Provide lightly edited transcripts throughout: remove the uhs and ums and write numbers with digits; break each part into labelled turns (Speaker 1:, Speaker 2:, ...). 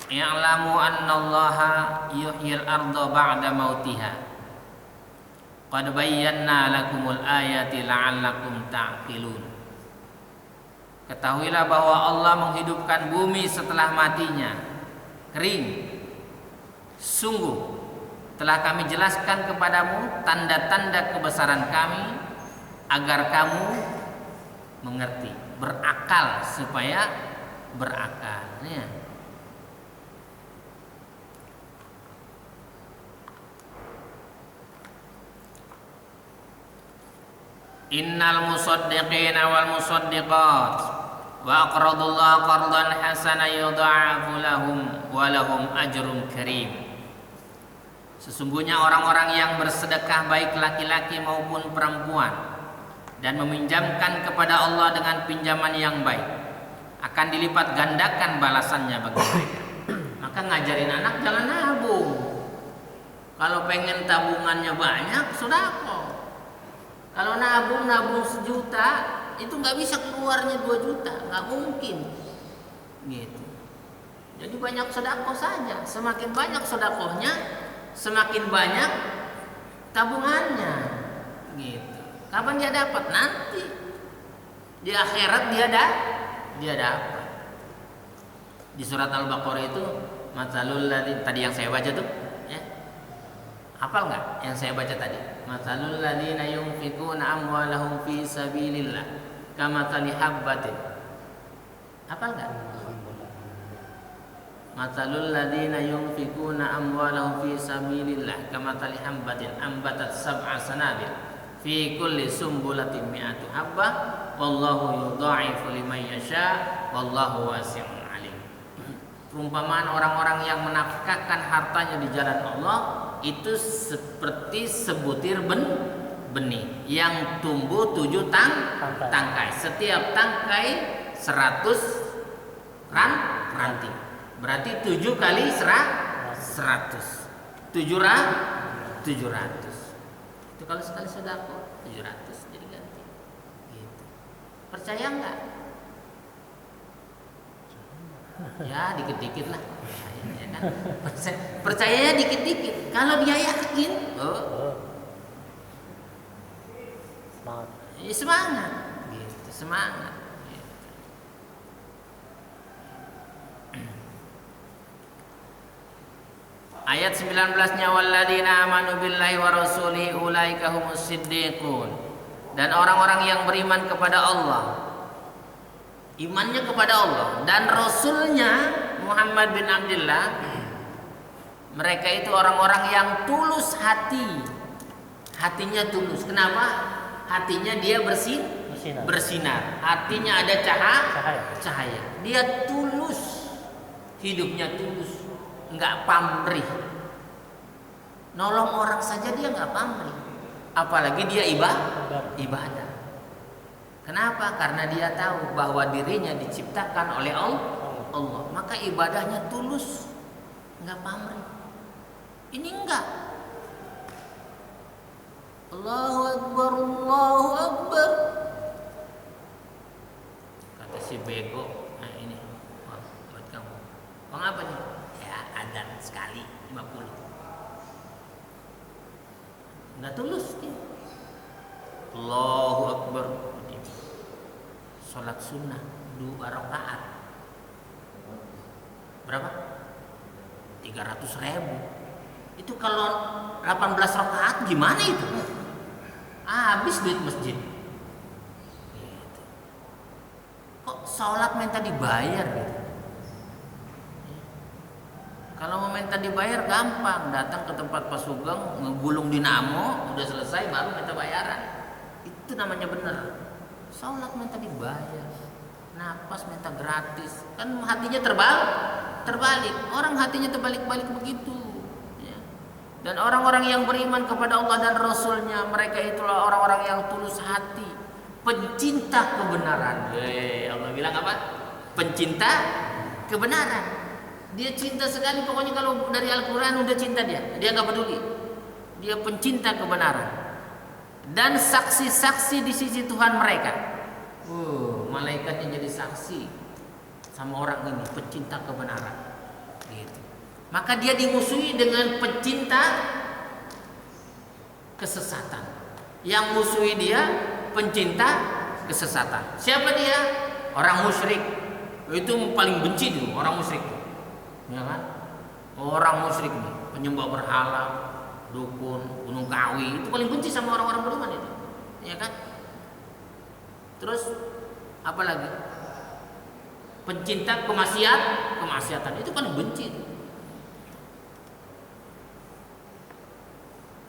Speaker 1: I'lamu annallaha yuhyil arda ba'da mautiha. Qad bayyana lakumul ayati la'allakum ta'qilun. Ketahuilah bahwa Allah menghidupkan bumi setelah matinya, kering. Sungguh telah kami jelaskan kepadamu tanda-tanda kebesaran kami agar kamu mengerti, berakal supaya berakal. Ya. Innal musaddiqina wal musaddiqat wa aqradullaha qardan hasanan yudha'afu lahum wa lahum ajrun karim. Sesungguhnya orang-orang yang bersedekah baik laki-laki maupun perempuan dan meminjamkan kepada Allah dengan pinjaman yang baik akan dilipat gandakan balasannya bagi mereka. Maka ngajarin anak jangan nabung. Kalau pengen tabungannya banyak, sedekah. Kalau nabung 1 juta, itu nggak bisa keluarnya 2 juta, nggak mungkin. Gitu. Jadi banyak sedekah saja. Semakin banyak sedekahnya, semakin banyak tabungannya. Gitu. Kapan dia dapat? Nanti di akhirat dia dapat. Di surat Al-Baqarah itu matsalul ladzi tadi yang saya baca tuh, ya. Hafal nggak yang saya baca tadi? Matsalul ladzina yunfiquna amwalahum fi sabilillah kamatsali habbatin. Hafal nggak? Matsalul ladzina yunfiquna amwalahum fi sabilillah kamatsali habbatin ambatat sab'a sanabil fi kulli sumbulatin mi'atu habbah wallahu yudha'ifu liman yasha wallahu wasi'un alim. Perumpamaan orang-orang yang menafkahkan hartanya di jalan Allah itu seperti sebutir benih yang tumbuh 7 tangkai. Setiap tangkai 100 ranting. Berarti 7 kali 100. 700. Itu kalau sekali sedekah 700 jadi ganti. Gitu. Percaya enggak? Ya dikit-dikit lah. Ya kan? Percayanya dikit-dikit. Kalau dia yakin, semangat. Gitu, semangat. Gitu. Ayat 19-nya walladzina amanu billahi wa rasulihi ulaika humus siddiqun. Dan orang-orang yang beriman kepada Allah, imannya kepada Allah dan Rasulnya Muhammad bin Abdullah, mereka itu orang-orang yang tulus hati. Hatinya tulus. Kenapa? Hatinya dia bersinar. Hatinya ada cahaya. Dia tulus. Hidupnya tulus. Enggak pamrih. Nolong orang saja dia enggak pamrih. Apalagi dia ibadah. Kenapa? Karena dia tahu bahwa dirinya diciptakan oleh Allah. Maka ibadahnya tulus, enggak pamrih. Ini enggak. Allahu Akbar, Allahu Akbar. Kata si bego, nah ini buat kamu. Bang apa nih? Ya adzan sekali 50. Enggak tulus dia. Allahu Akbar. Salat sunnah 2 rakaat. Berapa? 300.000. Itu kalau 18 rakaat gimana itu? Habis duit masjid. Gitu. Kok sholat minta dibayar gitu? Kalau mau minta dibayar gampang, datang ke tempat Pak Sugeng, ngegulung dinamo, udah selesai baru minta bayaran. Itu namanya bener. Sholat minta dibayar, napas minta gratis, kan hatinya terbalik. Orang hatinya terbalik-balik begitu. Dan orang-orang yang beriman kepada Allah dan Rasulnya, mereka itulah orang-orang yang tulus hati, pencinta kebenaran. Allah bilang apa? Pencinta kebenaran. Dia cinta sekali, pokoknya kalau dari Al-Quran udah cinta dia nggak peduli. Dia pencinta kebenaran dan saksi-saksi di sisi Tuhan mereka. Malaikatnya jadi saksi sama orang ini pencinta kebenaran. Gitu. Maka dia dimusuhi dengan pecinta kesesatan. Yang musuhi dia pencinta kesesatan. Siapa dia? Orang musyrik. Itu paling benci tuh orang musyrik. Ya kan? Orang musyrik nih, penyembah berhala, dukun, gunung kawi, itu paling benci sama orang-orang beriman itu. Ya kan? Terus apa lagi? Pencinta kemaksiatan itu paling benci itu.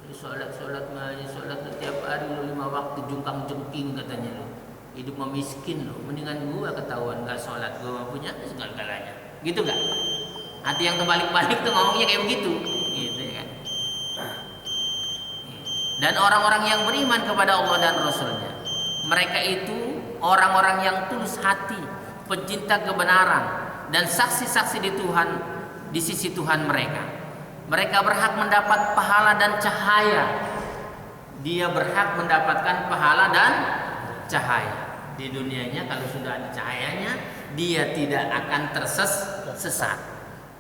Speaker 1: Sholat setiap hari lo 5 waktu jungkang jengking katanya lo. Hidup memiskin lo, mendingan gua ketahuan gak sholat, gua punya segala-galanya. Gitu gak? Hati yang terbalik-balik tuh ngomongnya kayak begitu, gitu ya kan? Dan orang-orang yang beriman kepada Allah dan Rasulnya, mereka itu orang-orang yang tulus hati, pencinta kebenaran dan saksi-saksi di sisi Tuhan mereka. Mereka berhak mendapat pahala dan cahaya. Dia berhak mendapatkan pahala dan cahaya. Di dunianya kalau sudah ada cahayanya, dia tidak akan tersesat.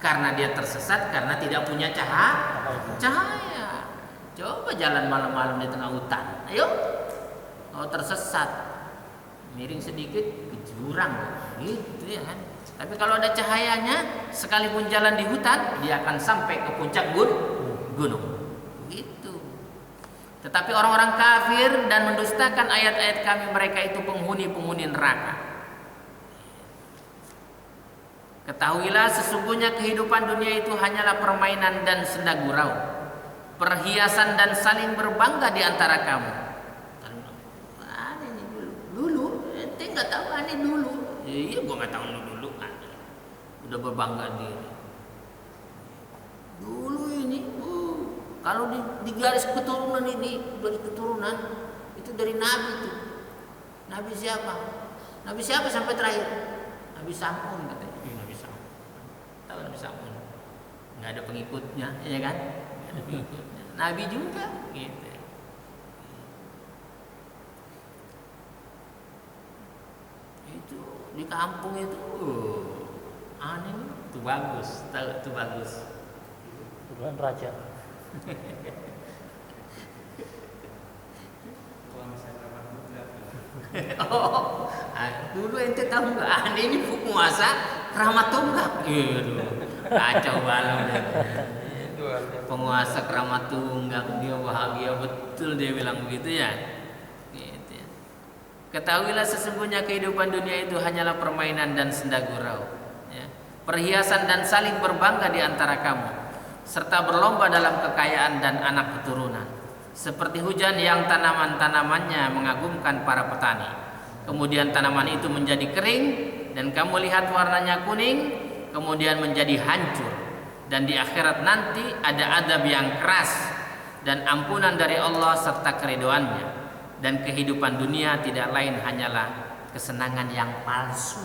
Speaker 1: Karena dia tersesat karena tidak punya cahaya. Coba jalan malam-malam di tengah hutan. Ayo. Kalau tersesat, miring sedikit ke jurang, gitu ya kan. Tapi kalau ada cahayanya, sekalipun jalan di hutan, dia akan sampai ke puncak gunung. Gitu. Tetapi orang-orang kafir dan mendustakan ayat-ayat kami, mereka itu penghuni neraka. Ketahuilah sesungguhnya kehidupan dunia itu hanyalah permainan dan senda gurau, perhiasan dan saling berbangga di antara kamu. Aneh dulu, ente nggak tahu aneh dulu. Iya, gua nggak tahu dulu kan. Udah berbangga diri. Dulu ini, kalau di garis keturunan ini, garis keturunan itu dari Nabi itu. Nabi siapa? Nabi siapa sampai terakhir? Nabi Samun katanya. Nabi Samun. Tahu Nabi Samun? Nggak ada pengikutnya, ya kan? Nggak ada pengikutnya. Nabi juga, gitu. Itu di kampung itu aneh nih, itu bagus, tahu itu bagus.
Speaker 2: Tuhan raja.
Speaker 1: Oh, dulu ente tahu nggak? Aneh ini penguasa keramat tunggak. Kacau balau deh. Penguasa keramat tunggak, dia bahagia betul, dia bilang begitu ya. Ketahuilah sesungguhnya kehidupan dunia itu hanyalah permainan dan senda gurau, ya. Perhiasan dan saling berbangga di antara kamu, serta berlomba dalam kekayaan dan anak keturunan. Seperti hujan yang tanaman-tanamannya mengagumkan para petani. Kemudian tanaman itu menjadi kering dan kamu lihat warnanya kuning, kemudian menjadi hancur. Dan di akhirat nanti ada adab yang keras dan ampunan dari Allah serta keridhoannya. Dan kehidupan dunia tidak lain hanyalah kesenangan yang palsu.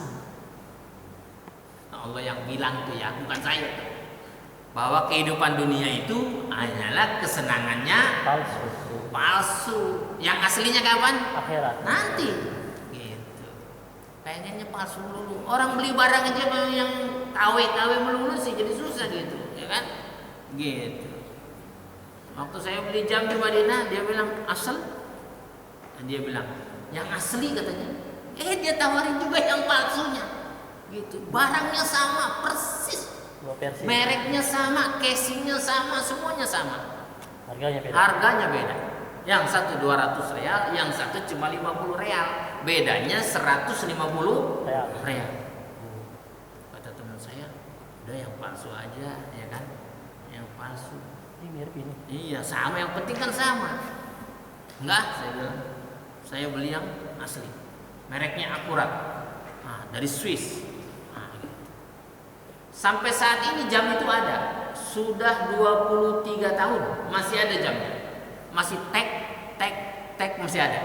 Speaker 1: Allah yang bilang tuh ya, bukan saya tuh, bahwa kehidupan dunia itu hanyalah kesenangannya palsu. Yang aslinya kapan?
Speaker 2: Akhirat.
Speaker 1: Nanti. Gitu. Pengennya palsu dulu. Orang beli barang aja yang KW melulu sih jadi susah gitu, ya kan? Gitu. Waktu saya beli jam di Madinah, dia bilang asal. Dan dia bilang, yang asli katanya. Dia tawarin juga yang palsunya. Gitu. Barangnya sama, persis. Mereknya sama, casingnya sama, semuanya sama. Harganya beda. Yang satu 200 real, yang satu cuma 50 real. Bedanya 150 real. Kata teman saya, udah yang palsu aja, ya kan? Yang palsu.
Speaker 2: Ini mirip ini.
Speaker 1: Iya, sama, yang penting kan sama. Enggak, saya bilang. Saya beli yang asli, mereknya akurat, dari Swiss. Gitu. Sampai saat ini jam itu ada, sudah 23 tahun masih ada jamnya, masih tek masih ada,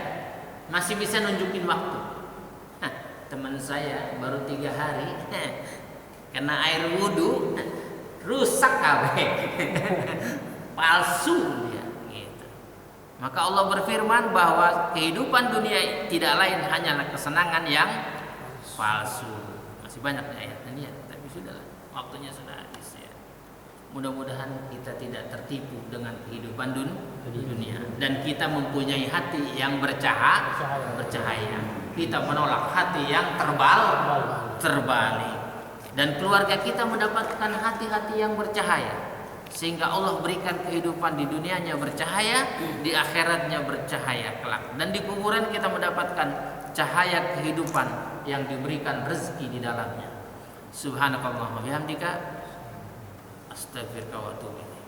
Speaker 1: masih bisa nunjukin waktu. Teman saya baru 3 hari kena air wudhu, rusak kabeh, palsu. Maka Allah berfirman bahwa kehidupan dunia tidak lain hanyalah kesenangan yang palsu. Masih banyak ayatnya ya, tapi sudahlah, waktunya sudah habis ya. Mudah-mudahan kita tidak tertipu dengan kehidupan dunia dan kita mempunyai hati yang bercahaya. Kita menolak hati yang terbalik. Dan keluarga kita mendapatkan hati-hati yang bercahaya, sehingga Allah berikan kehidupan di dunianya bercahaya, di akhiratnya bercahaya kelak. Dan di kuburan kita mendapatkan cahaya kehidupan yang diberikan rezeki di dalamnya. Subhanakallahumma wa bihamdika, astaghfiruka wa atubu ilaik.